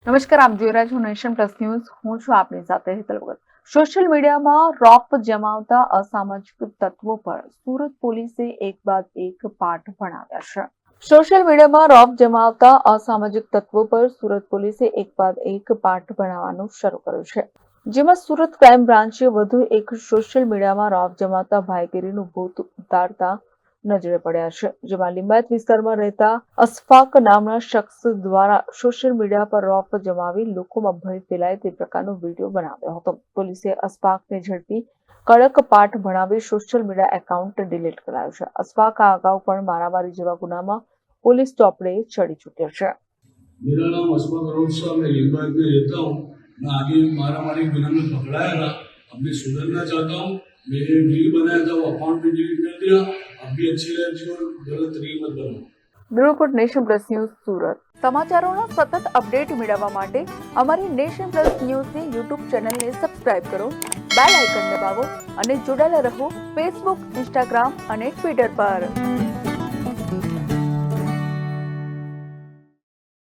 નમસ્કાર, આપ જોઈ રહ્યા છો નેશન પ્લસ ન્યૂઝ. હું છું આપની સાથે હેતલ ભગત. સોશિયલ મીડિયામાં રોપ જમાવતા અસામાજિક તત્વો પર સુરત પોલીસે એક બાદ એક પાઠ ભણાવ્યા છે. સોશિયલ મીડિયામાં રોપ જમાવતા અસામાજિક તત્વો પર સુરત પોલીસે એક બાદ એક પાઠ ભણાવવાનું શરૂ કર્યું છે. જેમાં સુરત ક્રાઇમ બ્રાન્ચે વધુ એક સોશિયલ મીડિયામાં રોપ જમાવતા ભાઈગીરીનું ભૂત ઉતારતા નજરે પડ્યા છે. જેમાં લિંબાયત વિસ્તારમાં રહેતા અશફાક નામના શખ્સ દ્વારા સોશિયલ મીડિયા પર રોપ જમાવી લોકોમાં ભય ફેલાય તે પ્રકારનો વિડીયો બનાવ્યો હતો. પોલીસે અશફાકને ઝડપી કડક પાઠ ભણાવી સોશિયલ મીડિયા એકાઉન્ટ ડિલીટ કરાયું છે. અશફાક આ અગાઉ પણ મારામારી જેવા ગુનામાં पुलिस ચોપડે ચડી ચુક્યો છે. मेरा नाम अशफाक अरोड़ा, मैं लिंबायत में रहता हूँ। मैं आगे मारामारी गुना में पकड़ाया था। अब मैं सुधरना चाहता हूँ। मैंने रील बनाया था, वो अकाउंट भी डिलीट कर दिया। अब भी अच्छी लगी और गलत रील मत बनाओ. Bureau report nation plus news Surat. સમાચારોના સતત અપડેટ મેળવવા માટે અમારી નેશન પ્લસ ન્યૂઝની યુટ્યુબ ચેનલને સબસ્ક્રાઇબ કરો, બેલ આઇકન દબાવો અને જોડાયેલા રહો ફેસબુક, ઇન્સ્ટાગ્રામ અને ટ્વિટર પર.